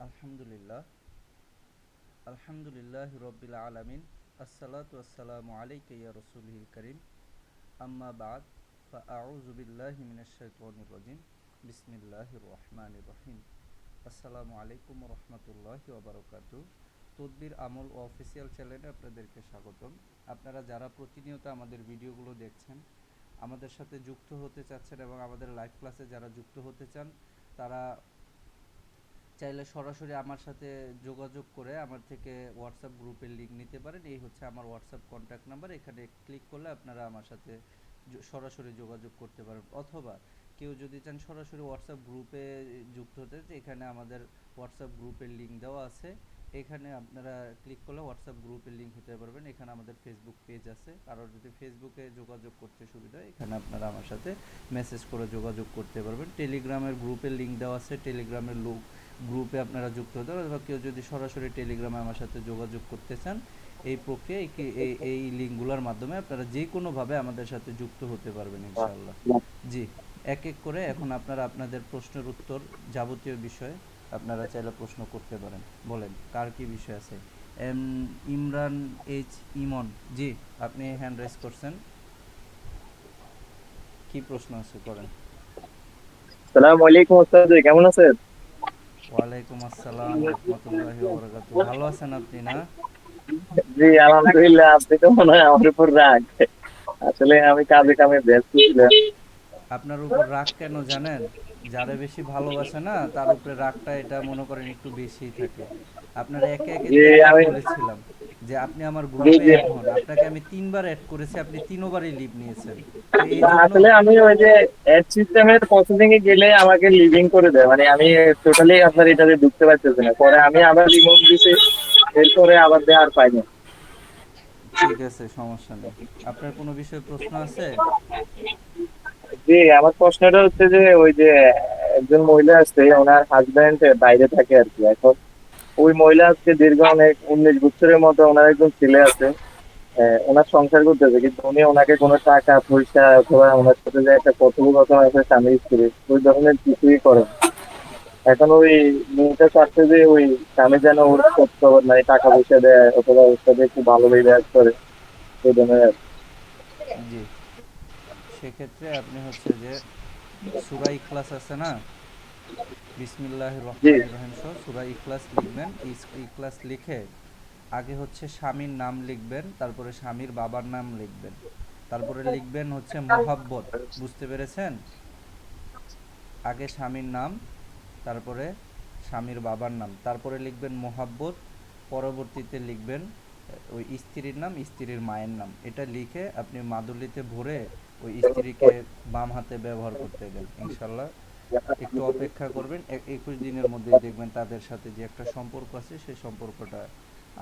আলহামদুলিল্লাহ আলহামদুলিল্লাহ রব্বিল আলামিন আসসালাতু ওয়াসসালামু আলাইকা ইয়া রাসূলুল কারীম আম্মা বাদ ফাআউযু বিল্লাহি মিনাশ শাইতানির রাজীম বিসমিল্লাহির রহমানির রহিম আসসালামু আলাইকুম ওয়া রাহমাতুল্লাহি ওয়া বারাকাতুহু তদবির আমল ও অফিসিয়াল চ্যানেলে আপনাদেরকে স্বাগতম। আপনারা যারা প্রতিনিয়ত আমাদের ভিডিওগুলো দেখছেন, আমাদের সাথে যুক্ত হতে চাচ্ছেন এবং আমাদের লাইভ ক্লাসে যারা যুক্ত হতে চান, তারা চাইলে সরাসরি আমার সাথে যোগাযোগ করে আমার থেকে হোয়াটসঅ্যাপ গ্রুপের লিঙ্ক নিতে পারেন। এই হচ্ছে আমার হোয়াটসঅ্যাপ কন্ট্যাক্ট নাম্বার। এখানে ক্লিক করলে আপনারা আমার সাথে সরাসরি যোগাযোগ করতে পারেন, অথবা কেউ যদি চান সরাসরি হোয়াটসঅ্যাপ গ্রুপে যুক্ত হতে, এখানে আমাদের হোয়াটসঅ্যাপ গ্রুপের লিঙ্ক দেওয়া আছে। এখানে আপনারা ক্লিক করলে হোয়াটসঅ্যাপ গ্রুপের লিঙ্ক হতে পারবেন। এখানে আমাদের ফেসবুক পেজ আছে, কারোর যদি ফেসবুকে যোগাযোগ করতে সুবিধা হয় এখানে আপনারা আমার সাথে মেসেজ করে যোগাযোগ করতে পারবেন। টেলিগ্রামের গ্রুপের লিঙ্ক দেওয়া আছে, টেলিগ্রামের গ্রুপে আপনারা যুক্ত হতে পারেন, অথবা কেউ যদি সরাসরি টেলিগ্রামে আমার সাথে যোগাযোগ করতে চান, এই প্রক্রিয়া এই লিঙ্কগুলোর মাধ্যমে আপনারা যে কোনোভাবে আমাদের সাথে যুক্ত হতে পারবেন ইনশাআল্লাহ। জি, এক এক করে এখন আপনারা আপনাদের প্রশ্নের উত্তর যাবতীয় বিষয়ে আপনারা চাইলে প্রশ্ন করতে পারেন। বলেন কার কি বিষয় আছে? ইমরান এইচ ইমন, জি আপনি হ্যান্ড রাইজ করছেন, কি প্রশ্ন আছে করেন। সালামু আলাইকুম ওস্তাদ, কেমন আছেন? ওয়ালাইকুম আসসালাম রহমতুল্লাহি ওয়া বারাকাতুহু। ভালো আছেন আপনি না? জি আলহামদুলিল্লাহ। আপনি তো মনে হয় আমার উপর রাগ। আসলে আমি কাজে কামে ব্যস্ত ছিলাম। আপনার উপর রাগ কেন জানেন? যারা বেশি ভালোবাসে না তার উপরে রাগটা এটা মনে করেন একটু বেশিই থাকে। আপনারা একে একে যে তিনবার আমি বলেছিলাম যে আপনি আমার জি গ্রুপে জি অ্যাড হন। আপনাকে আমি তিনবার অ্যাড করেছি, আপনি তিনবারই লিভ নিয়েছেন। তো এই জন্য আসলে আমি ওই যে এড সিস্টেমের প্রসেসিং এ গেলে আমাকে লিভিং করে দেয়, মানে আমি টোটালি আপনার এটাতে ঢুকতে পারতেছি না। পরে আমি আবার রিমুভ দিছি, এরপরে আবার দেওয়ার পাইনি। ঠিক আছে, সমস্যা নেই। আপনার কোনো বিষয়ে প্রশ্ন আছে? জি, আমার প্রশ্নটা হচ্ছে যে ওই যে একজন মহিলা আছে, ওনার হাজবেন্ড বাইরে থাকে আর কি। এখন ওই মহিলা আজকে দীর্ঘ অনেক 19 বছরের মতো ওনার একজন ছেলে আছে। ওনার সংসার করতেছে, কিন্তু উনি ওনাকে কোনো টাকা পয়সা অথবা ওনার সাথে যে একটা কথোপকথন আছে স্বামী স্ত্রী, ওই ধরনের কিছুই করে না। এখন ওই মেয়েটা চাচ্ছে যে ওই স্বামী যেন ওর খোঁজ খবর নাই, টাকা পয়সা দেয় অথবা ওর সাথে একটু ভালো ব্যবহার করে, এই ধরনের আর কি। জি, সেক্ষেত্রে আপনি হচ্ছে যে সূরা ইখলাস আছে না, বিসমিল্লাহির জি রহমানির রহিম সহ সূরা ইখলাস লিখবেন। ইখলাস লিখে আগে হচ্ছে স্বামীর নাম লিখবেন, তারপরে স্বামীর বাবার নাম লিখবেন, তারপরে লিখবেন হচ্ছে মোহাব্বত। বুঝতে পেরেছেন? আগে স্বামীর নাম, তারপরে স্বামীর বাবার নাম, তারপরে লিখবেন মোহাব্বত, পরবর্তীতে লিখবেন ওই স্ত্রীর নাম, স্ত্রীর মায়ের নাম। এটা লিখে আপনি মাদুলিতে ভরে ওই স্ত্রীকে বাম হাতে ব্যবহার করতে দেন ইনশাল্লাহ। একটু অপেক্ষা করবেন, 21 দিনের মধ্যেই দেখবেন তাদের সাথে যে একটা সম্পর্ক আছে সেই সম্পর্কটা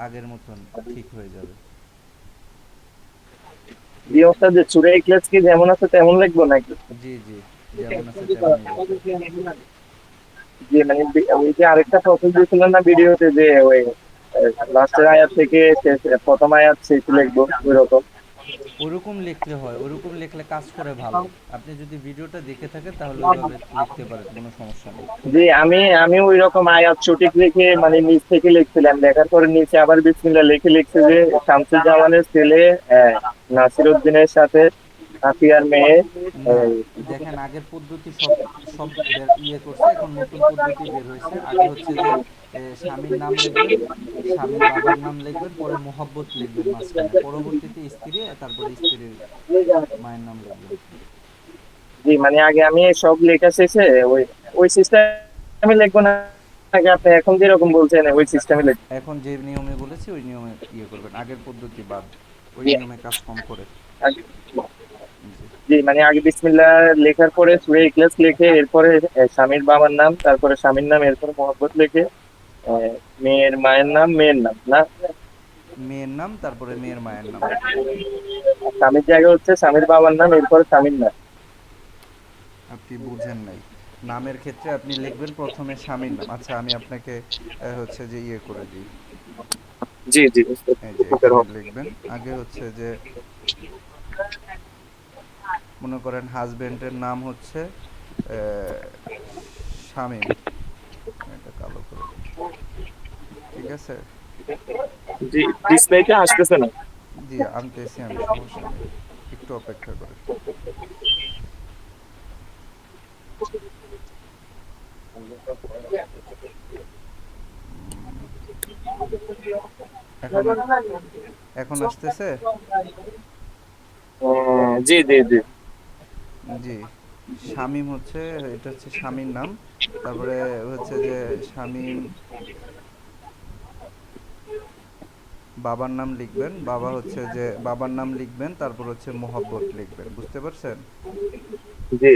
আগের মতন ঠিক হয়ে যাবে। এই অবস্থা যে চুড়াই ক্লাস কি যেমন আছে তেমন লিখবো নাকি? জি জি, যেমন আছে তেমনই লিখবেন। যে মানে ওই যে আরেকটা প্রসেস দিয়েছিলেন না ভিডিওতে, যে ওই লাস্টের আয়াত থেকে প্রথম আয়াত শেষ লিখবো, ওই রকম। ওরকম লিখলে হয়, ওরকম লিখলে কাজ করে ভালো। আপনি যদি ভিডিওটা দেখে থাকেন তাহলে ওইভাবে লিখতে পারেন, কোনো সমস্যা নেই। জি, আমি আমি ওই রকম আয়াত সঠিক লিখে মানে নিচ থেকে লিখছিলাম, লেখার পরে নিচে আবার বিসমিল্লাহ লিখে লিখছে যে শামসুজ্জামানের ছেলে নাসির উদ্দিনের সাথে আফিয়ার মেয়ে। না, এই, দেখেন আগের পদ্ধতি সব সব ইয়ে করছে, এখন নতুন পদ্ধতি বের হয়েছে। আগে হচ্ছে যে স্বামীর নাম লিখবেন, স্বামীর বাবার নাম লিখবেন, পরে মোহাব্বত লিখবেন মাঝখানে, পরবর্তীতে স্ত্রী, তারপরে স্ত্রীর মায়ের নাম লিখবেন। জি মানে আগে আমি সব লেখা শেষে ওই ওই সিস্টেমে লিখবো না, নাকি আপনি এখন যেরকম বলছেন ওই সিস্টেমে লিখবো? এখন যে নিয়মে বলেছি ওই নিয়মে ইয়ে করবেন, আগের পদ্ধতি বাদ, ওই জি, নিয়মে কাজ কম করে। আগে- জি জি মানে আগে বিসমিল্লাহ লেখার পরে সূরা ইখলাস লিখে, এরপরে স্বামীর বাবার নাম, তারপরে স্বামীর নাম, এরপরে মোহাম্মদ লিখে মেয়ের মায়ের নাম, মেয়ের নাম না, মেয়ের নাম, তারপরে মেয়ের মায়ের নাম। স্বামীর জায়গা হচ্ছে স্বামীর বাবার নাম, এরপরে স্বামীর নাম। আপনি বুঝেন নাই, নামের ক্ষেত্রে আপনি লিখবেন প্রথমে স্বামীর নাম। আচ্ছা আমি আপনাকে হচ্ছে যে ইয়ে করে দিই। জি জি, এই যে উপকার এখানে হবে। লিখবেন আগে হচ্ছে যে, মনে করেন হাজবেন্ডের নাম হচ্ছে শামীম। এটা কালো করে ঠিক আছে? জি, ডিসপ্লেতে আসতেছে না। জি, আনতেছি আমি, সমস্যা নেই। একটু অপেক্ষা করেন। এখন এখন আসতেছে? জি জি জি। জি। শামীম হচ্ছে, এটা হচ্ছে স্বামীর নাম। তারপরে হচ্ছে যে শামীম, বাবার নাম লিখবেন। বাবার নাম লিখবেন, তারপর হচ্ছে মোহাব্বত লিখবেন। বুঝতে পারছেন? জি,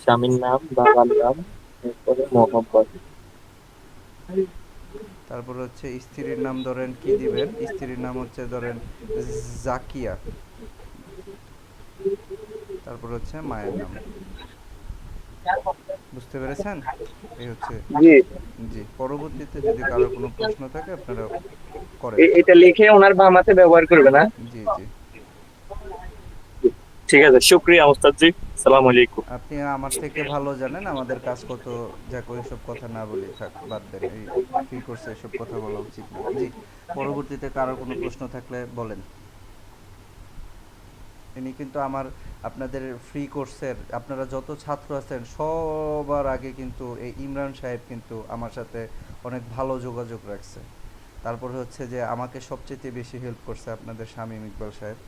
স্বামীর নাম, বাবার নাম, এরপরে মোহাম্মদ। তারপর হচ্ছে স্ত্রীর নাম ধরেন কি দিবেন? স্ত্রীর নাম হচ্ছে ধরেন জাকিয়া। তারপর হচ্ছে মায়ের নাম। বুঝতে পেরেছেন? এই হচ্ছে। জি, জি, পরবর্তীতে যদি কারোর কোনো প্রশ্ন থাকে আপনারা করেন। এটা লিখে ওনার বাম হাতে ব্যবহার করবে না? জি, জি। ঠিক আছে, শুক্রিয়া ওস্তাদ জি। সালাম আলাইকুম। আপনি আমার থেকে ভালো জানেন আমাদের কাজ কত। যাক, ওইসব কথা না বলি, থাক, বাদ দেন। এই ফ্রি কোর্সে এসব কথা বলা উচিত না। জি, পরবর্তীতে কারোর কোনো প্রশ্ন থাকলে বলেন। ইনি কিন্তু আমার, আপনাদের ফ্রি কোর্সের আপনারা যত ছাত্র আছেন সবার আগে কিন্তু এই ইমরান সাহেব কিন্তু আমার সাথে অনেক ভালো যোগাযোগ রাখছে। তারপরে হচ্ছে যে আমাকে সবচেয়ে বেশি হেল্প করছে আপনাদের শামীম ইকবাল সাহেব।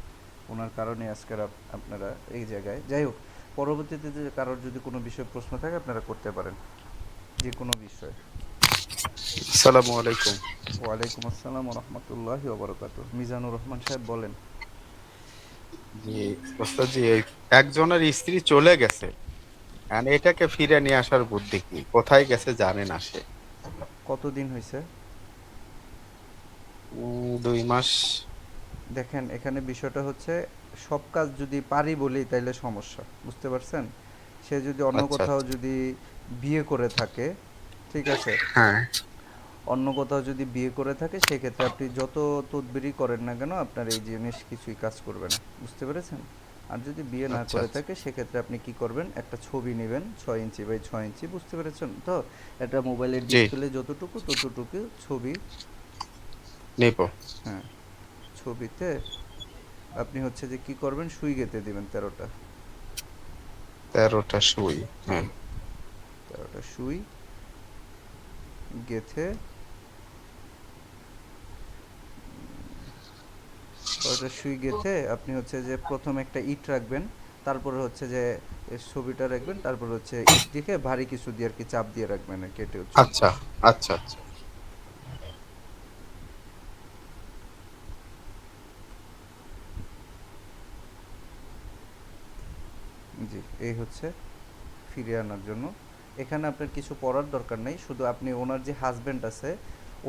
ওনার কারণে আজকের আপনারা এই জায়গায়। যাই হোক, পরবর্তীতে যে কারোর যদি কোনো বিষয়ে প্রশ্ন থাকে আপনারা করতে পারেন, যে কোনো বিষয়। আসসালামু আলাইকুম। ওয়ালাইকুম আসসালাম রহমতুল্লাহি ওবরাকাতু। মিজানুর রহমান সাহেব বলেন। জি, ওস্তাদ জি, এই একজনের স্ত্রী চলে গেছে, আর এটাকে ফিরে নিয়ে আসার বুদ্ধি কি? কোথায় গেছে জানে না সে। কতদিন হয়েছে? 2 মাস। দেখেন, এখানে বিষয়টা হচ্ছে সব কাজ যদি পারি বলি তাইলে সমস্যা, বুঝতে পারছেন? সে যদি অন্য আচ্ছা কোথাও আচ্ছা। যদি বিয়ে করে থাকে, ঠিক আছে, হ্যাঁ। অন্য কোথাও যদি বিয়ে করে থাকে সেক্ষেত্রে আপনি যত তদবিরই করেন না কেন আপনার এই জিনিস কিছুই কাজ করবে না। বুঝতে পেরেছেন? আর যদি বিয়ে না আচ্ছা করে আচ্ছা। থাকে সেক্ষেত্রে আপনি কি করবেন, একটা ছবি নেবেন 6 ইঞ্চি বাই 6 ইঞ্চি, বুঝতে পেরেছেন তো? এটা মোবাইলের জি, ডিসপ্লে যতটুকু ততটুকু ছবি। নিব। হ্যাঁ, ছবিতে আপনি হচ্ছে যে কি করবেন, সুই গেঁথে দিবেন 13টা। 13টা সুই। হ্যাঁ। 13টা সুই গেঁথে, 13টা সুই গেঁথে আপনি হচ্ছে যে প্রথম একটা ইট রাখবেন। তারপরে হচ্ছে যে এই ছবিটা রাখবেন, তারপর হচ্ছে ইট দিকে ভারী কিছু দিয়ে আর কি চাপ দিয়ে রাখবেন আর কি, এটা হচ্ছে আচ্ছা বিষয়। আচ্ছা আচ্ছা। জি, এই হচ্ছে ফিরিয়ে আনার জন্য। এখানে আপনার কিছু পড়ার দরকার নেই, শুধু আপনি ওনার যে হাজবেন্ড আছে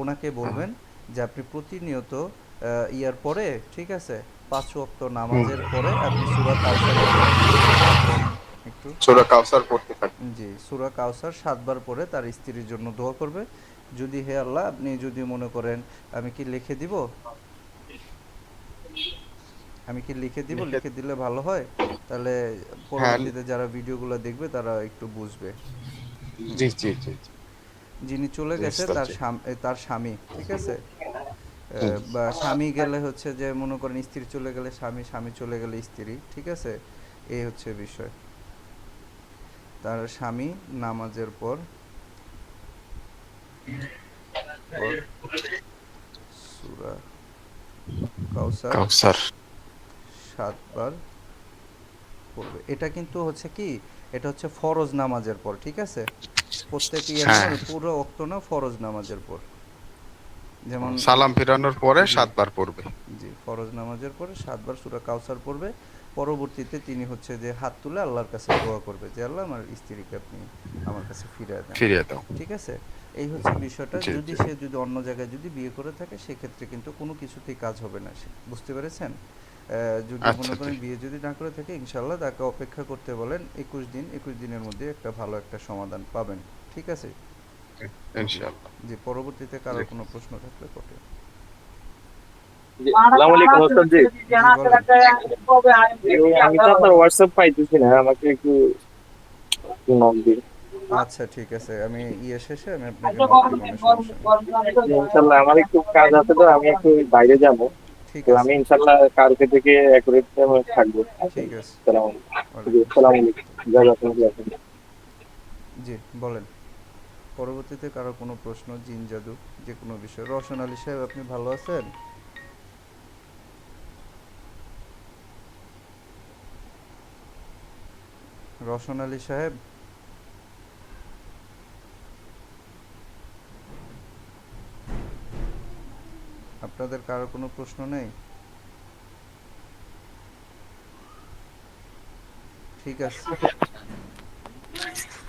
ওনাকে হুম বলবেন যে আপনি প্রতিনিয়ত ইয়ার পরে, ঠিক আছে, 5 ওয়াক্ত হুম। নামাজের পরে আপনি সূরা কাউসার পড়বেন একটু। সূরা কাউসার পড়তে থাকি। জি, সূরা কাউসার 7 বার পরে তার স্ত্রীর জন্য দোয়া করবে। যদি হে আল্লাহ, আপনি যদি মনে করেন, আমি কি লিখে দিব? আমি কি লিখে দিব? লিখে। লিখে দিলে ভালো হয়। তাহলে হ্যাঁ। পরবর্তীতে যারা ভিডিওগুলো দেখবে তারা একটু বুঝবে। হুম। জি জি জি জি। যিনি চলে জি গেছে ওস্তাদ তার জি। তার স্বামী, ঠিক আছে? হুম। বা স্বামী গেলে হচ্ছে যে মনে করেন স্ত্রী চলে গেলে স্বামী, স্বামী চলে গেলে স্ত্রী, ঠিক আছে? এই হচ্ছে বিষয়। তার স্বামী নামাজের পর পর সূরা কাউসার কাউসার। 7 বার পড়বে। এটা কিন্তু হচ্ছে কি, এটা হচ্ছে ফরজ নামাজের পর, ঠিক আছে? প্রত্যেক ইয়ের না, হ্যাঁ। পুরো ওয়াক্ত না, ফরজ নামাজের পর। যেমন সালাম ফিরানোর পরে জি, 7 বার পড়বে। জি, ফরজ নামাজের পরে 7 বার সূরা কাউসার পড়বে। পরবর্তীতে তিনি হচ্ছে যে হাত তুলে আল্লাহর কাছে দোয়া করবে যে আল্লাহ, আমার স্ত্রীকে আপনি আমার কাছে ফিরিয়ে দেন। ফিরিয়ে দাও। ঠিক আছে? এই হচ্ছে বিষয়টা। জি যদি জি। যদি অন্য জায়গায় যদি বিয়ে করে থাকে সেক্ষেত্রে কিন্তু কোনো কিছুতেই কাজ হবে না। বুঝতে পেরেছেন? যদি আচ্ছা মনে জি। করেন বিয়ে যদি না করে থাকে, ইনশাআল্লাহ তাকে অপেক্ষা করতে বলেন 21 দিন। 21 দিনের মধ্যে একটা ভালো একটা সমাধান পাবেন। ঠিক আছে? জি, ইনশাআল্লাহ। জি, পরবর্তীতে জি। কারোর কোনো প্রশ্ন থাকলে করতে। জি, আসসালামু আলাইকুম ওস্তাদ জি। জি, বলেন। আমি তো আপনার হোয়াটসঅ্যাপ পাইতেছি না, আমাকে একটু নক দিন। আচ্ছা ঠিক আছে, আমি শেষে আমি আপনাকে নক দিব, না সমস্যা নেই। ইনশাল্লাহ আমার একটু কাজ আছে, তো আমি একটু বাইরে যাব। ঠিক তো আমি আছে, ইনশাল্লাহ কালকে থেকে অ্যাকুরেট থাকবো। ঠিক আছে। সালাম ওয়ালাইকুম সালাম আসসালাম। আলাইকুম। জাযাকুমুল্লাহ। জি বলেন। পরবর্তীতে কারো কোনো প্রশ্ন, জিন জাদু, যে কোনো বিষয়। রওশন আলী সাহেব, আপনি ভালো আছেন? রওশন আলী সাহেব, আপনাদের কারো কোনো প্রশ্ন নেই? ঠিক আছে।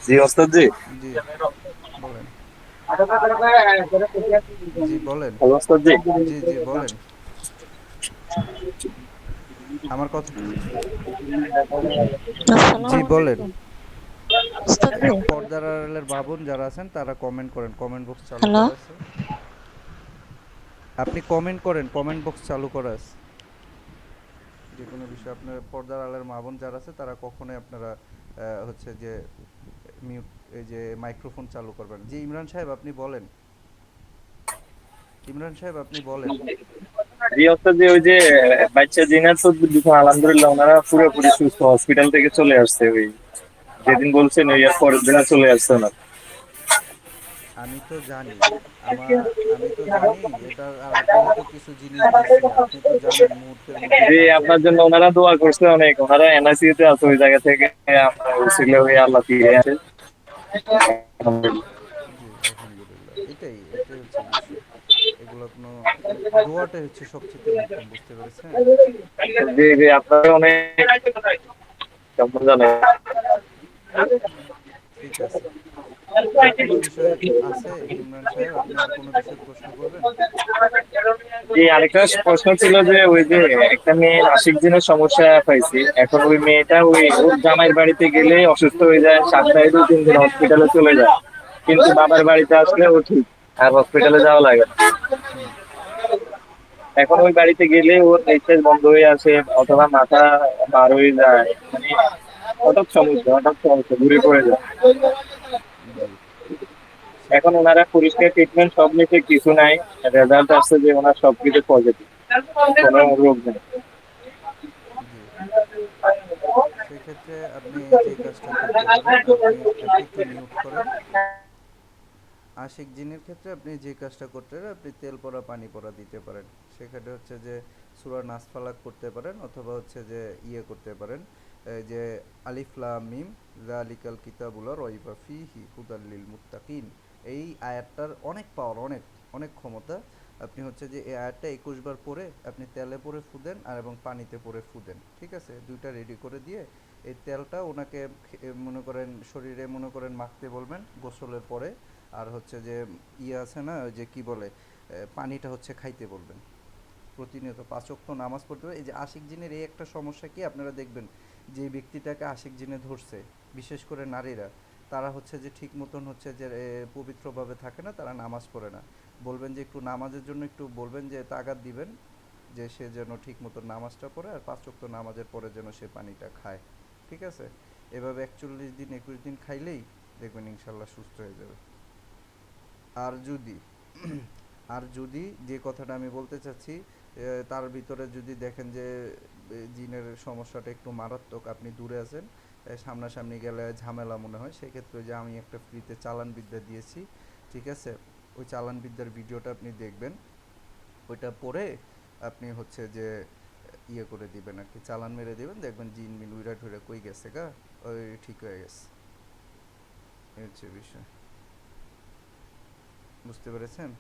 জি ওস্তাদ জি। জি বলেন। জি বলেন। হ্যালো ওস্তাদ জি। জি জি বলেন। আমার কথা, জি আসসালামু বলেন। আলাইকুম উস্তাদ জি। পর্দার আড়ালের বাবুন যারা আছেন তারা কমেন্ট করেন, কমেন্ট বক্স চালু হ্যালো। করা আছে। আপনি কমেন্ট করেন, কমেন্ট বক্স চালু করা আছে। যে কোনো বিষয় আপনার পর্দার আড়ালের মা বোন যারা আছে তারা কখনোই আপনারা হচ্ছে যে মিউট, এই যে মাইক্রোফোন চালু করবেন। জি ইমরান সাহেব আপনি বলেন। ইমরান সাহেব আপনি বলেন। জি ওস্তাদ জি, ওই যে বাচ্চা জিনার তো দেখুন আলহামদুলিল্লাহ ওনারা পুরোপুরি সুস্থ, হসপিটাল থেকে চলে আসছে। ওই যেদিন বলছেন ওই এর পরের দিন চলে আসছে ওনার। আমি তো জানি, আমি তো জানি এটা। আর আপনাকে তো কিছু জিনিস দিছি, আপনি তো জানেন মুহূর্তের মধ্যে জি কাজ আপনার হবে। জন্য ওনারা দোয়া করছে অনেক, ওনারা এনআইসিইউ তে আছে, ওই জায়গা থেকে আমরা উসিলা হয়ে আল্লাহ ফিরে আসে। জি আলহামদুলিল্লাহ, এটাই হচ্ছে বিষয়। এগুলো কোনো, দোয়াটাই হচ্ছে সবচেয়ে উত্তম, বুঝতে পেরেছেন? জি জি আপনারা অনেক কেমন জানেন। ঠিক আছে। আর কোনো বিষয় আছে ইমরান সাহেব, আপনি আর কোনো বিষয়ে প্রশ্ন করবেন? জি আরেকটা প্রশ্ন ছিল যে ওই যে একটা মেয়ে আশিক দিনের সমস্যা পাইছি, এখন ওই মেয়েটা ওই ওর জামাইয়ের বাড়িতে গেলে অসুস্থ হয়ে যায়, সপ্তাহে 2-3 দিন হসপিটালে চলে যায়, কিন্তু বাবার বাড়িতে আসলে ও ঠিক, আর হসপিটালে যাওয়া লাগে না। হুম। এখন ওই বাড়িতে গেলে ওর নিঃশ্বাস বন্ধ হয়ে আসে অথবা মাথা বার হয়ে যায়, মানে হঠাৎ সমস্যা ঘুরে পড়ে যায়। জি এখন সেক্ষেত্রে, ওনারা পরিষ্কার ট্রিটমেন্ট সব নিতে কিছু নাই, রেজাল্ট আসছে যে ওনার সবকিছু পজিটিভ, কোনো রোগ নেই। জি সেক্ষেত্রে আপনি যে কাজটা করতে পারেন, আপনি আপনি একটু মিউট করেন। আশিক জিনের ক্ষেত্রে আপনি যে কাজটা করতে পারেন, আপনি তেল পড়া পানি পড়া দিতে পারেন। সেক্ষেত্রে হচ্ছে যে সূরা নাস ফালাক করতে পারেন, অথবা হচ্ছে যে করতে পারেন, এই যে আলিফ লাম মিম যালিকাল কিতাবুল লা রাইবা ফীহি হুদাল লিল মুত্তাকিন। এই আয়াতটার অনেক পাওয়ার, অনেক অনেক ক্ষমতা। আপনি হচ্ছে যে এই আয়াতটা 21 বার পড়ে আপনি তেলে পরে ফু দেন, আর এবং পানিতে পরে ফু দেন। ঠিক আছে, দুইটা রেডি করে দিয়ে এই তেলটা ওনাকে মনে করেন শরীরে মনে করেন মাখতে বলবেন গোসলের পরে। আর হচ্ছে যে আছে না, ওই যে কি বলে, পানিটা হচ্ছে খাইতে বলবেন। প্রতিনিয়ত 5 ওয়াক্ত নামাজ পড়তে হবে। এই যে আশিক জিনের এই একটা সমস্যা কি, আপনারা দেখবেন যে ব্যক্তিটাকে আশিক জিনে ধরছে, বিশেষ করে নারীরা, তারা হচ্ছে যে ঠিক মতন হচ্ছে যে পবিত্রভাবে থাকে না, তারা নামাজ পড়ে না। বলবেন যে একটু নামাজের জন্য একটু বলবেন যে তাগাদ দিবেন, যে সে যেন ঠিক মতো নামাজটা পড়ে, আর 5 ওয়াক্ত নামাজের পরে যেন সে পানিটা খায়। ঠিক আছে, এভাবে 41 দিন 21 দিন খাইলেই দেখবেন ইনশাল্লাহ সুস্থ হয়ে যাবে। আর যদি আর যদি যে কথাটা আমি বলতে চাচ্ছি, তার ভিতরে যদি দেখেন যে জিনের সমস্যাটা একটু মারাত্মক, আপনি দূরে আছেন, সামনাসামনি গেলে ঝামেলা মনে হয়, সেক্ষেত্রে যে আমি একটা ফ্রিতে চালান বিদ্যা দিয়েছি, ঠিক আছে, ওই চালান বিদ্যার ভিডিওটা আপনি দেখবেন। ওইটা পরে আপনি হচ্ছে যে করে দিবেন আর কি, চালান মেরে দিবেন, দেখবেন জিন মিন উইরা ঠুইরা কই গেছে গা, ওই ঠিক হয়ে গেছে। এই হচ্ছে বিষয়, বুঝতে পেরেছেন?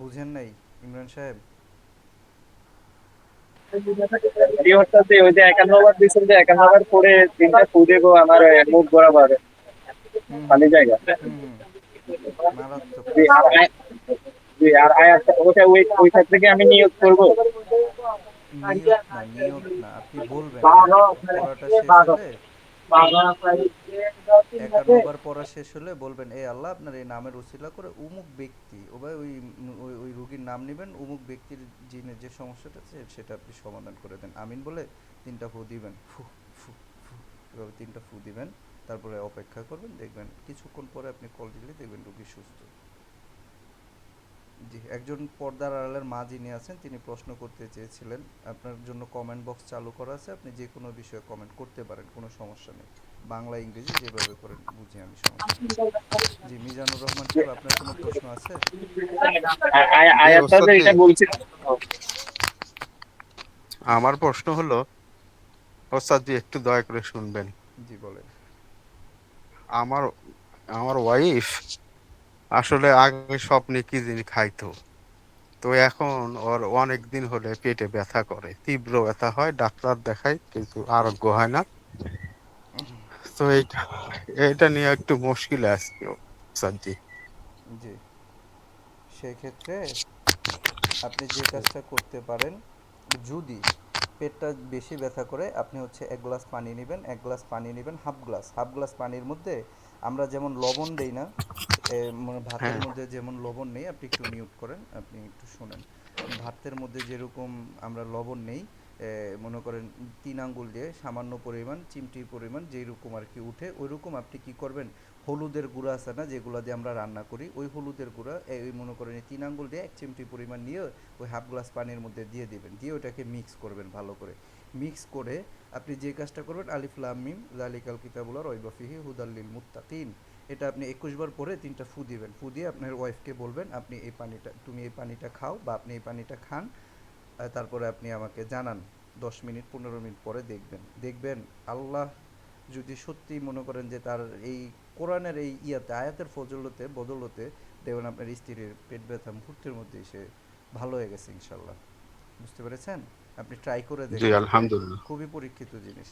বুঝেন নাই ইমরান সাহেব? এই অর্থাৎ ওই যে 51 বার দিয়েছেন, যে 51 বার পরে 3টা ফু দেবো আমার মুখ বরাবর হুম খালি হুম হুম জায়গা। হুম হুম, মারাত্মক জি কাজ। আর জি আর আয়াত ওটা ওই থেকে আমি নিয়োগ করবো। নিয়ত না, আপনি বলবেন পড়াটা শেষ হলে, 51 বার পড়া শেষ হলে বলবেন, এ আল্লাহ আপনার এই নামের উসিলা করে উমুক ব্যক্তি, ও ভাই ওই ওই ওই রুগীর নাম নেবেন, উমুক ব্যক্তির জিনের যে সমস্যাটা আছে সেটা আপনি সমাধান করে দেন, আমিন বলে 3টা ফু দিবেন, ফু ফু ফু, এভাবে 3টা ফু দিবেন, তারপরে অপেক্ষা করবেন, দেখবেন কিছুক্ষণ পরে আপনি কল দিলে দেখবেন রোগী সুস্থ। জি, একজন পর্দার আড়ালের মা যিনি আছেন তিনি প্রশ্ন করতে চেয়েছিলেন। আপনার জন্য কমেন্ট বক্স চালু করা আছে, আপনি যে কোনো বিষয়ে কমেন্ট করতে পারেন, কোনো সমস্যা নেই। বাংলা ইংরেজি যেভাবে করেন বুঝি আমি, সমস্যা নেই। জি, মিজানুর রহমান সাহেব, আপনার কোনো প্রশ্ন আছে? জি আয়াতটা ওস্তাদ যে জি, এটা বলছিলাম। আমার প্রশ্ন হলো, ওস্তাদ জি একটু দয়া করে শুনবেন। জি বলেন। আমার আমার ওয়াইফ আসলে আগে স্বপ্নে কি যিনি খাইতো, তো এখন ওর অনেক দিন হলে পেটে ব্যথা করে, তীব্র ব্যথা হয়, ডাক্তার দেখাই কিন্তু আরোগ্য হয় না। তো এইটা এইটা নিয়ে একটু মুশকিল আছে ওস্তাদ জি। জি, সেক্ষেত্রে আপনি যে কাজটা করতে পারেন, যদি পেটটা বেশি ব্যথা করে, আপনি হচ্ছে 1 গ্লাস পানি নেবেন, 1 গ্লাস পানি নেবেন, হাফ গ্লাস পানির মধ্যে আমরা যেমন লবণ দেই না, মানে ভাতের হ্যাঁ মধ্যে যেমন লবণ নেই, আপনি একটু মিউট করেন, আপনি একটু শুনেন। ভাতের মধ্যে যেরকম আমরা লবণ নেই, মনে করেন 3 আঙ্গুল দিয়ে সামান্য পরিমাণ, চিমটি পরিমাণ যেইরকম আর কি উঠে, ওইরকম আপনি কি করবেন, হলুদের গুঁড়া আছে না যেগুলো দিয়ে আমরা রান্না করি, ওই হলুদের গুঁড়া এই মনে করেন এই 3 আঙ্গুল দিয়ে 1 চিমটি পরিমাণ নিয়ে ওই হাফ গ্লাস পানির মধ্যে দিয়ে দিবেন, দিয়ে ওটাকে মিক্স করবেন ভালো করে। মিক্স করে আপনি যে কাজটা করবেন, আলিফ লাম মিম যালিকাল কিতাবুল লা রাইবা ফিহি হুদাল লিল মুত্তাকিন, এটা আপনি 21 বার পরে 3টা ফু দিবেন। ফু দিয়ে আপনার ওয়াইফকে বলবেন, আপনি এই পানিটা, তুমি এই পানিটা খাও বা আপনি এই পানিটা খান, তারপরে আপনি আমাকে জানান। 10 মিনিট 15 মিনিট পরে দেখবেন, দেখবেন আল্লাহ যদি সত্যি মনে করেন যে তার এই কোরআনের এই ইয়াতে আয়াতের ফজলতে বদলতে, দেখবেন আপনার স্ত্রীর পেট ব্যথা মুহূর্তের মধ্যে সে ভালো হয়ে গেছে ইনশাল্লাহ। বুঝতে পেরেছেন? আপনি ট্রাই করে জি দেখেন, আলহামদুলিল্লাহ। খুবই পরীক্ষিত জিনিস।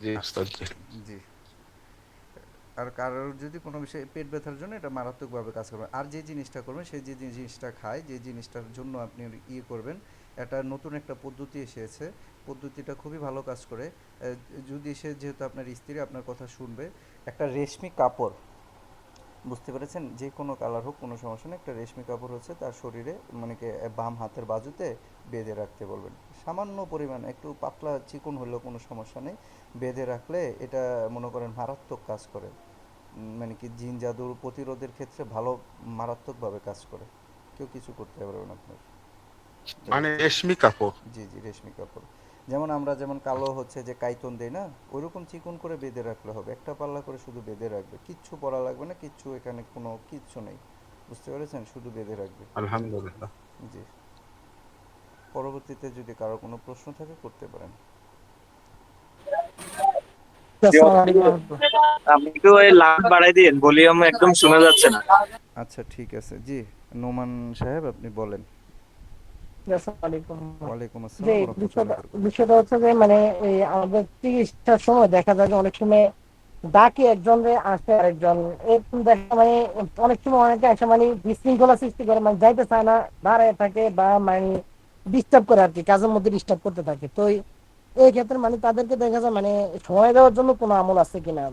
জি আ- ওস্তাদ জি। জি। আর কারোর যদি কোনো বিষয়ে পেট ব্যথার জন্য এটা মারাত্মকভাবে কাজ করবে। আর যে জিনিসটা করবেন, সে যে জিনিসটা খায়, যে জিনিসটার জন্য আপনি ইয়ে করবেন, এটা নতুন একটা পদ্ধতি এসেছে, পদ্ধতিটা খুবই ভালো কাজ করে। যদি সে, যেহেতু আপনার স্ত্রী আপনার কথা শুনবে, একটা রেশমি কাপড়, বুঝতে পেরেছেন, যে কোনো কালার হোক কোনো সমস্যা নেই, একটা রেশমি কাপড় হচ্ছে তার শরীরে, মানে কি বাম হাতের বাজুতে বেঁধে রাখতে বলবেন। সামান্য পরিমাণ একটু পাতলা চিকন হলেও কোনো সমস্যা নেই, বেঁধে রাখলে এটা মনে করেন মারাত্মক কাজ করে। মানে কি জিন জাদুর প্রতিরোধের ক্ষেত্রে ভালো, মারাত্মকভাবে কাজ করে, কেউ কিছু করতে পারবে না আপনার। মানে বুঝতে, রেশমি কাপড়। জি জি, রেশমি কাপড়। যেমন আমরা যেমন কালো হচ্ছে যে কাইতন দেই না, ওইরকম চিকন করে বেঁধে রাখলে হবে, একটা পাল্লা করে শুধু বেঁধে রাখবে, কিচ্ছু পরা লাগবে না, কিচ্ছু এখানে কোনো কিচ্ছু নেই। বুঝতে পেরেছেন? শুধু বেঁধে রাখবে। আলহামদুলিল্লাহ। জি। পরবর্তীতে যদি কারো কোনো প্রশ্ন থাকে করতে পারেন। জি, আসসালামু আলাইকুম রহমতুল্লাহ। আপনি একটু ওই লাউড বাড়াই দিন, ভলিউম একদম শোনা যাচ্ছে না। আচ্ছা ঠিক আছে, জি। নোমান সাহেব আপনি বলেন। আসসালামু আলাইকুম। ওয়ালাইকুম যে আসসালাম বিষয়টা রহমতুল্লাহ বরকাত। বিষয়টা হচ্ছে যে মানে এই আমাদের চিকিৎসার সময় দেখা যায় যে অনেক সময় ডাকে একজন রে আসে আরেকজন, এরকম দেখা মানে অনেক সময় অনেকে আসে মানে বিশৃঙ্খলা সৃষ্টি করে, মানে যাইতে চায় না, দাঁড়ায় থাকে বা মানে ডিস্টার্ব করে আর কি, কাজের মধ্যে ডিস্টার্ব করতে থাকে। তো এই ক্ষেত্রে মানে তাদেরকে দেখা যায় মানে সময় দেওয়ার জন্য কোনো আমল আছে কিনা,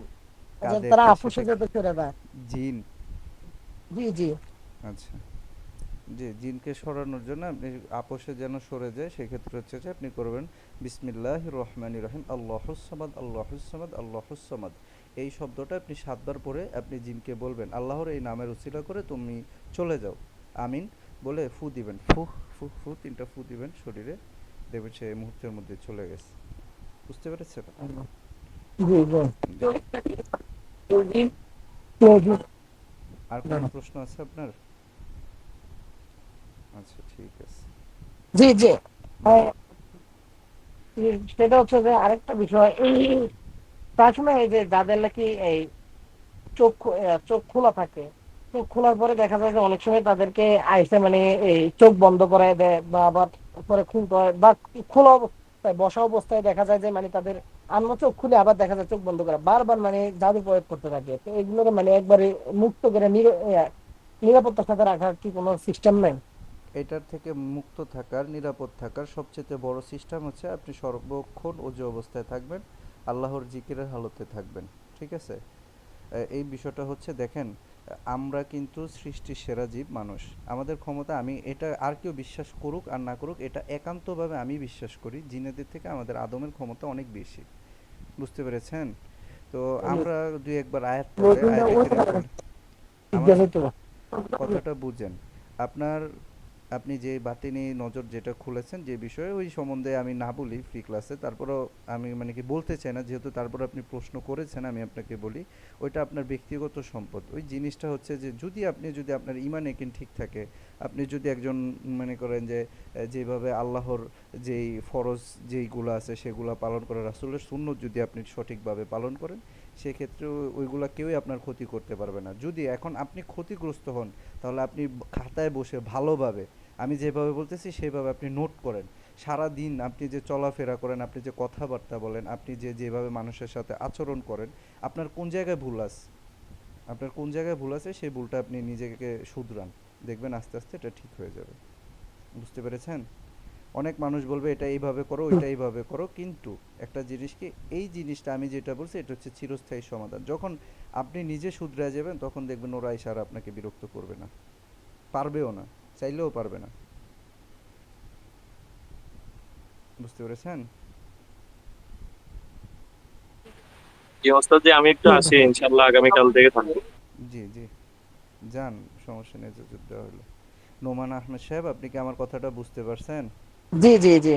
যে তারা কাদেরকে আপুসে সেটা? যেতে চলে যায়। জিন? জি জি। আচ্ছা। জি, জিনকে সরানোর জন্য আপনি আপোষে যেন সরে যায়, সেক্ষেত্রে হচ্ছে যে আপনি করবেন বিসমিল্লাহির রহমানির রহিম, আল্লাহুস সামাদ আল্লাহুস সামাদ আল্লাহুস সামাদ। এই শব্দটা আপনি 7 বার পরে আপনি জিনকে বলবেন, আল্লাহর এই নামের উছিলা করে তুমি চলে যাও, আমিন বলে ফু দিবেন, ফু ফু ফু 3টা ফু দিবেন শরীরে, দেখবেন সে মুহূর্তের মধ্যে চলে গেছে। বুঝতে পেরেছেন? জি জি। জি। আর কোনো প্রশ্ন আছে আপনার? আচ্ছা ঠিক আছে। জি জি। জি। সেটা হচ্ছে যে আরেকটা বিষয়, তার সময় এই যে যাদের নাকি এই চোখ খোলা থাকে, চোখ খোলার পরে দেখা যায় যে অনেক সময় তাদেরকে আইসে মানে এই চোখ বন্ধ করায় দেয় বা আবার পরে খুলতে হয়, বা খোলা অবস্থায় বসা অবস্থায় দেখা যায় যে মানে তাদের অন্য চোখ খুলে আবার দেখা যায় চোখ বন্ধ করা, বারবার মানে জাদু প্রয়োগ করতে থাকে। তো এগুলোর মানে একবারে মুক্ত করে নিরাপত্তার সাথে রাখার কি কোনো সিস্টেম নেই? এটার থেকে মুক্ত থাকার, নিরাপদ থাকার সবচেয়ে বড় সিস্টেম হচ্ছে আপনি সর্বক্ষণ অজু অবস্থায় থাকবেন, আল্লাহর জিকিরের হালতে থাকবেন। ঠিক আছে? এই বিষয়টা হচ্ছে দেখেন, আমরা কিন্তু সৃষ্টির সেরা জীব মানুষ। আমাদের ক্ষমতা, আমি এটা আর কেউ বিশ্বাস করুক আর না করুক, এটা একান্তভাবে আমি বিশ্বাস করি জিনেদের থেকে আমাদের আদমের ক্ষমতা অনেক বেশি। বুঝতে পেরেছেন? তো আমরা দুই একবার আয়াত পড়লে, আয়াতে কেরিম পড়লে আমার কথাটা বুঝেন। আপনার, আপনি যে বাতিনি নজর যেটা খুলেছেন যে বিষয়ে, ওই সম্বন্ধে আমি না বলি ফ্রি ক্লাসে, তারপরেও আমি মানে কি বলতে চাই না, যেহেতু তারপর আপনি প্রশ্ন করেছেন আমি আপনাকে বলি, ওইটা আপনার ব্যক্তিগত সম্পদ। ওই জিনিসটা হচ্ছে যে যদি আপনার ইমান একিন ঠিক থাকে, আপনি যদি একজন মনে করেন যে যেভাবে আল্লাহর যেই ফরজ যেইগুলো আছে সেগুলো পালন করে, রাসূলের সুন্নত যদি আপনি সঠিকভাবে পালন করেন, সেক্ষেত্রে ওইগুলা কেউই আপনার ক্ষতি করতে পারবে না। যদি এখন আপনি ক্ষতিগ্রস্ত হন, তাহলে আপনি খাতায় বসে ভালোভাবে আমি যেভাবে বলতেছি সেভাবে আপনি নোট করেন। সারা দিন আপনি যে চলাফেরা করেন, আপনি যে কথাবার্তা বলেন, আপনি যেভাবে মানুষের সাথে আচরণ করেন, আপনার কোন জায়গায় ভুল আছে, আপনার কোন জায়গায় ভুল আছে সেই ভুলটা আপনি নিজেকে শুধরান। দেখবেন আস্তে আস্তে এটা ঠিক হয়ে যাবে। বুঝতে পেরেছেন? অনেক মানুষ বলবে এটা এইভাবে করো, ওইটা এইভাবে করো, কিন্তু একটা জিনিস কি, এই জিনিসটা আমি যেটা বলছি এটা হচ্ছে চিরস্থায়ী সমাধান। যখন আপনি নিজে শুধরে যাবেন তখন দেখবেন ওরা এসে আর আপনাকে বিরক্ত করবে না, পারবেও না, চাইলেও পারবে না। বুঝতে পেরেছেন? জি ওস্তাদ, যে আমি একটু আসি ইনশাল্লাহ আগামীকাল থেকে থাকবো। জি জি, যান, সমস্যা নেই, যে যুদ্ধ হলো। নোমান আহমেদ সাহেব, আপনি কি আমার কথাটা বুঝতে পারছেন? জি জি জি।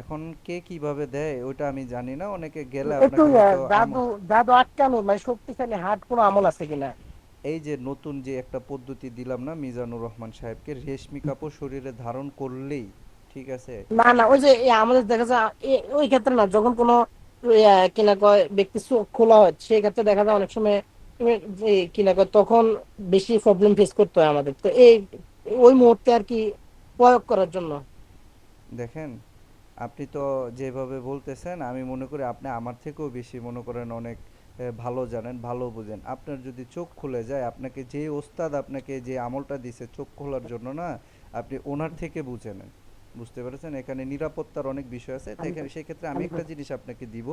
এখন কে কিভাবে দেয় ওটা আমি জানি না, অনেকে গেলে একটু আপনাকে হয়তো জাদু জাদু আটকানোর মানে শক্তিশালী হাত কোনো আমল আছে কিনা? এই যে নতুন যে একটা পদ্ধতি দিলাম না মিজানুর রহমান সাহেবকে, রেশমি কাপড় শরীরে ধারণ করলেই ঠিক আছে। না না, ওই যে আমাদের দেখা যায় ওই ক্ষেত্রে না, যখন কোনো কিনা কয় ব্যক্তি চোখ খোলা হয় সেই ক্ষেত্রে দেখা যায় অনেক সময় যে কিনা কয় তখন বেশি প্রবলেম ফেস করতে হয় আমাদের, তো এই ওই মুহূর্তে আর কি প্রয়োগ করার জন্য। দেখেন, আপনি তো যেভাবে বলতেছেন আমি মনে করি আপনি আমার থেকেও বেশি মনে করেন অনেক ভালো জানেন, ভালো বুঝেন। আপনার যদি চোখ খুলে যায়, আপনাকে যে ওস্তাদ আপনাকে যে আমলটা দিছে চোখ খোলার জন্য না, আপনি ওনার থেকে বুঝে নেন। বুঝতে পেরেছেন? এখানে নিরাপত্তার অনেক বিষয় আছে, তো এখানে সেক্ষেত্রে আমি একটা জিনিস আপনাকে দিব,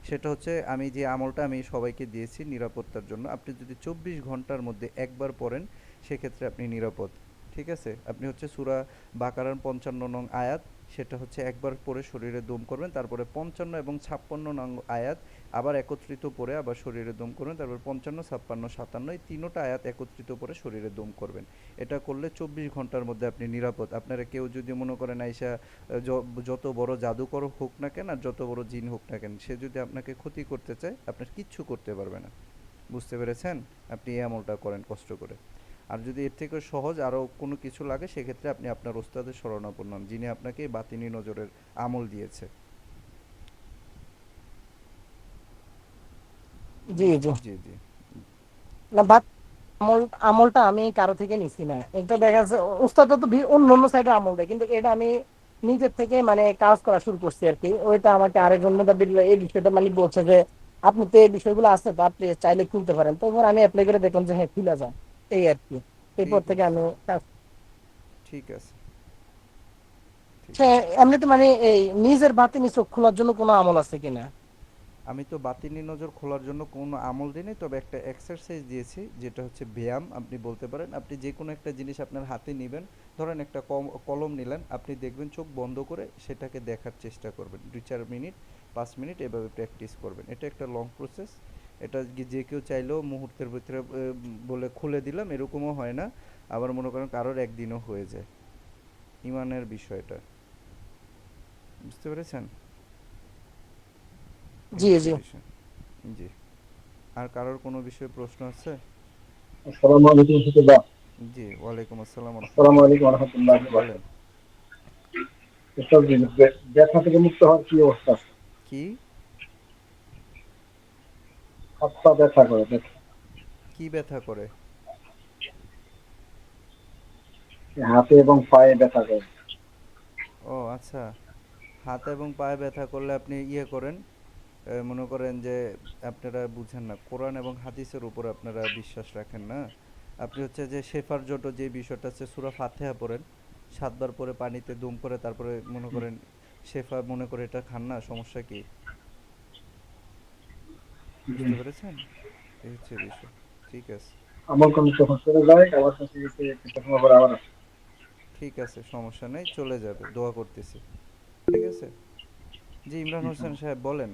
সেটা হচ্ছে আমি যে আমলটা আমি সবাইকে দিয়েছি নিরাপত্তার জন্য, আপনি যদি 24 ঘন্টার মধ্যে একবার পড়েন সেক্ষেত্রে আপনি নিরাপদ। ঠিক আছে? আপনি হচ্ছে সূরা বাকারার 55 নং আয়াত, সেটা হচ্ছে একবার পড়ে শরীরে দম করবেন, তারপরে 55 এবং 56 নং আয়াত আবার একত্রিত পড়ে আবার শরীরে দম করবেন, তারপর 55, 56, 57 এই তিনোটা আয়াত একত্রিত পড়ে শরীরে দম করবেন। এটা করলে 24 ঘন্টার মধ্যে আপনি নিরাপদ। আপনারা কেউ যদি মনে করেন আইসা যত বড় জাদুকর হোক না কেন আর যত বড় জিন হোক না কেন, সে যদি আপনাকে ক্ষতি করতে চায় আপনার কিচ্ছু করতে পারবে না। বুঝতে পেরেছেন? আপনি এই আমলটা করেন কষ্ট করে। আর যদি এর থেকে সহজ আরও কোনো কিছু লাগে সেক্ষেত্রে আপনি আপনার ওস্তাদের শরণাপন্ন হন, যিনি আপনাকে এই বাতিনি নজরের আমল দিয়েছে। জি জি। জি জি। না বাট আমল আমলটা আমি কারো থেকে নিছি না, এটা দেখা যাচ্ছে উস্তাদ তো অন্য অন্য সাইডে আমল দেয়, কিন্তু এটা আমি নিজের থেকে মানে কাজ করা শুরু করছি আর কি। ওইটা আমাকে আরেকজন মোটামুটি এই বিষয়টা মানে বলছে যে আপনি তো এই বিষয়গুলো আছে তো আপনি চাইলে খুলতে পারেন, তো এবার আমি অ্যাপ্লাই করে দেখলাম যে হ্যাঁ খুলে যায়, এই আর কি। এরপর ঠিক থেকে আছে, আমি কাজ। ঠিক আছে, ঠিক হ্যাঁ, আছে। এমনিতে মানে এই নিজের বাতিনি চোখ খোলার জন্য কোনো আমল আছে কিনা? আমি তো বাতিনি নজর খোলার জন্য কোনো আমল দিইনি, তবে একটা এক্সারসাইজ দিয়েছি যেটা হচ্ছে ব্যায়াম আপনি বলতে পারেন। আপনি যে কোনো একটা জিনিস আপনার হাতে নেবেন, ধরেন একটা কলম নিলেন, আপনি দেখবেন চোখ বন্ধ করে সেটাকে দেখার চেষ্টা করবেন 2-4 মিনিট, 5 মিনিট এভাবে প্র্যাকটিস করবেন। এটা একটা লং প্রসেস। এটা যে কেউ চাইলেও মুহূর্তের ভিতরে বলে খুলে দিলাম এরকমও হয় না, আবার মনে করেন কারোর একদিনও হয়ে যায়। ইমানের বিষয়টা, বুঝতে পেরেছেন? এই জি হচ্ছে জি। বিষয়। জি। আর কারোর কোনো বিষয়ে প্রশ্ন আছে? আসসালামু আলাইকুম হুজুর। জি, ওয়ালাইকুম আসসালাম আসসালামু রহমতুল্লাহ। আলাইকুম ওয়া রাহমাতুল্লাহি জি ওয়া বলেন। বারাকাতুহু। এসব যে ব্যথা থেকে মুক্ত হওয়ার কি অবস্থা? কি? হাত পা ব্যথা করে, কি ব্যথা করে? হাতে এবং পায়ে ব্যথা করে। ও আচ্ছা, হাত এবং পায়ে ব্যথা করলে আপনি ইয়ে করেন, মনে করেন যে আপনারা বুঝেন না, কোরআন এবং হাদিসের উপর আপনারা বিশ্বাস রাখেন না। আপনি হচ্ছে যে শেফার জন্য যে বিষয়টা আছে সূরা ফাতিহা পড়েন, 7 বার পরে পানিতে দুম করে তারপরে মনে করেন শেফা মনে করে এটা খান না, সমস্যা কি? জি। বুঝতে পেরেছেন? এই হচ্ছে বিষয়। ঠিক আছে। আমল করলে তখন চলে যায়, আবার কাছে গেছে একটা সময় পরে আবার আসে। ঠিক আছে, সমস্যা নেই, চলে যাবে, দোয়া করতেছি। ঠিক আছে। জি ইমরান হোসেন সাহেব বলেন।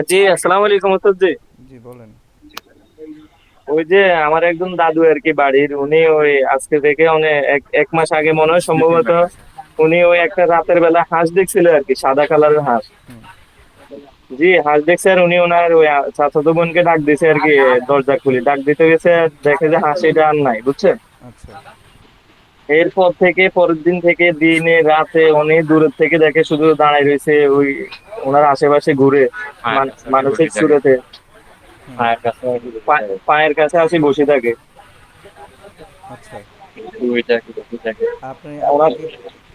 জি, আসসালামু আলাইকুম ওস্তাদ জি। জি বলেন। ওই যে আমার একজন দাদু আর কি বাড়ির, উনি ওই আজকে থেকে অনেক এক মাস আগে মনে হয় সম্ভবত উনি ওই একটা রাতের বেলা হাঁস দেখছিল আর কি, সাদা কালারের হাঁস। হুম। জি, হাঁস দেখছে আর উনি ওনার ওই চাচাতো বোনকে ডাক দিছে আর কি, দরজা খুলে ডাক দিতে গেছে, দেখে যে হাঁস এটা আর নাই, বুঝছেন। আচ্ছা। এরপর থেকে পরের দিন থেকে দিনে রাতে অনেক দূরের থেকে দেখে শুধু দাঁড়ায় রয়েছে ওই ওনার আশেপাশে ঘুরে, মানুষের সুরেতে হুম। পায়ের কাছে আসি বসে থাকে। আচ্ছা। আপনি আপনি ওনার কি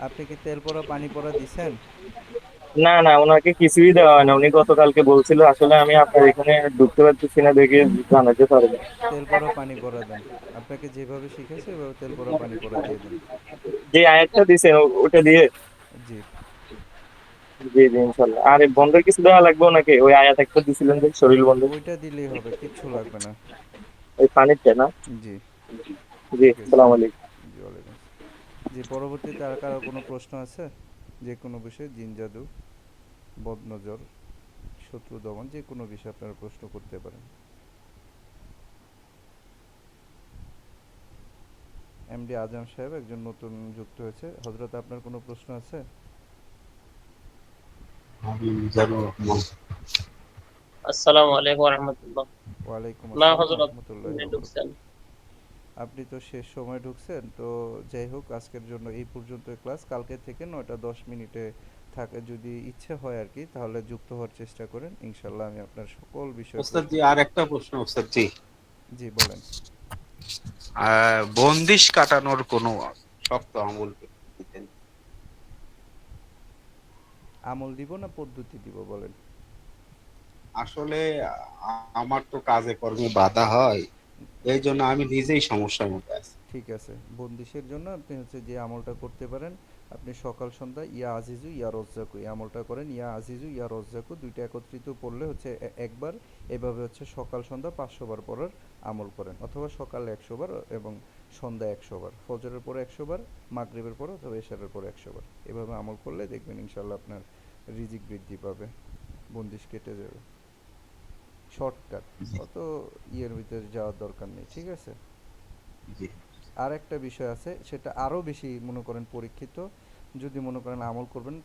আপনি কি তেল পড়া পানি পড়া দিছেন? না না, ওনাকে কিছুই দেওয়া হয় না। উনি গতকালকে বলছিল, আসলে আমি আপনার এখানে ঢুকতে পারতেছি না দেখে জানাতে পারবো। তেল পড়া পানি পড়া দেন। আপনাকে যেভাবে শিখেছে ওইভাবে তেল পড়া পানি পড়া দিয়ে দেন। যে আয়াতটা দিছেন ওটা দিয়ে। জি। জি জি, ইনশাল্লাহ। আর এই বন্ধের কিছু দেওয়া লাগবে নাকি? ওই আয়াত একটা দিছিলেন যে শরীর বন্ধ, ওইটা দিলেই হবে, কিচ্ছু লাগবে না। ওই পানিরটা না? জি। জি, ঠিক আছে। আসসালামু আলাইকুম। জি ওয়ালাইকুম আসসালাম। জি পরবর্তীতে আর কারো কোনো প্রশ্ন আছে? যে কোনো বিষয়ে, জিন জাদু, বদনজর, শত্রু দমন, যে কোনো বিষয়ে আপনারা প্রশ্ন করতে পারেন। এমডি আজম সাহেব একজন নতুন যুক্ত হয়েছে। হজরত আপনার কোনো প্রশ্ন আছে? আসসালামু আলাইকুম রহমতুল্লাহ। ওয়ালাইকুম না আসসালাম হযরত, রহমতুল্লাহি আপনি ঢুকছেন। ওয়া আপনি তো শেষ সময় ঢুকছেন তো। যাই হোক, আজকের জন্য এই পর্যন্ত ক্লাস। কালকে থেকে 9টা 10 মিনিটে থাকে, যদি ইচ্ছে হয় আর কি, তাহলে যুক্ত হওয়ার চেষ্টা করেন। ইনশাল্লাহ আমি আপনার সকল বিষয়ে ওস্তাদ প্রশ্ন জি, আর একটা প্রশ্ন ওস্তাদ জি। জি বলেন। বন্দিশ কাটানোর কোনো শক্ত আমল দিতেন? আমল দিব না পদ্ধতি দিব বলেন। আসলে আমার তো কাজে কর্মে বাধা হয়, এই জন্য আমি নিজেই সমস্যার মধ্যে আছি। ঠিক আছে, বন্দিশের জন্য আপনি হচ্ছে যে আমলটা করতে পারেন। আপনি সকাল সন্ধ্যা ইয়া আজিজু ইয়া রজ্জাকু এই আমলটা করেন। ইয়া আজিজু ইয়া রজ্জাকু দুইটা একত্রিত পড়লে হচ্ছে একবার, এভাবে হচ্ছে সকাল সন্ধ্যা 500 বার পড়ার আমল করেন, অথবা সকালে 100 বার এবং সন্ধ্যায় 100 বার, ফজরের পরে 100 বার, মাগরিবের পরে অথবা এশারের পরে 100 বার। এভাবে আমল করলে দেখবেন ইনশাল্লাহ আপনার রিজিক বৃদ্ধি পাবে, বন্দিশ কেটে যাবে। শর্টকাট, অত ইয়ের ভিতরে যাওয়ার দরকার নেই। ঠিক আছে। জি। আর একটা বিষয় আছে, সেটা আরও বেশি মনে করেন পরীক্ষিত। যদি মনে করেন আমল করবেন,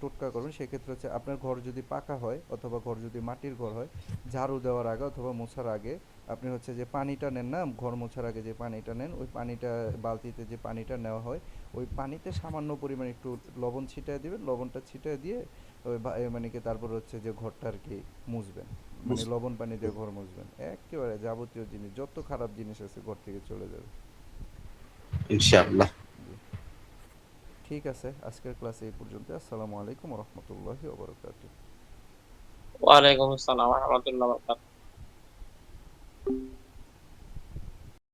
টোটকা করবেন, সেক্ষেত্রে হচ্ছে আপনার ঘর যদি পাকা হয় অথবা ঘর যদি মাটির ঘর হয়, ঝাড়ু দেওয়ার আগে অথবা মোছার আগে আপনি হচ্ছে যে পানিটা নেন না, ঘর মোছার আগে যে পানিটা নেন, ওই পানিটা বালতিতে যে পানিটা নেওয়া হয়, ওই পানিতে সামান্য পরিমাণে একটু লবণ ছিটিয়ে দিবেন। লবণটা ছিটিয়ে দিয়ে ওই মানে কি তারপর হচ্ছে যে ঘরটা আর কি মুছবেন, মানে লবণ পানি দিয়ে ঘর মুছবেন। একেবারে যাবতীয় জিনিস, যত খারাপ জিনিস আছে ঘর থেকে চলে যাবে। ইনশাআল্লাহ। জি। ঠিক আছে, আজকের ক্লাস এই পর্যন্ত। আসসালামু আলাইকুম রহমতুল্লাহি ওয়া বারাকাতুহু। ওয়ালাইকুম আসসালাম ওয়া রাহমাতুল্লাহি ওয়া বারাকাতুহু।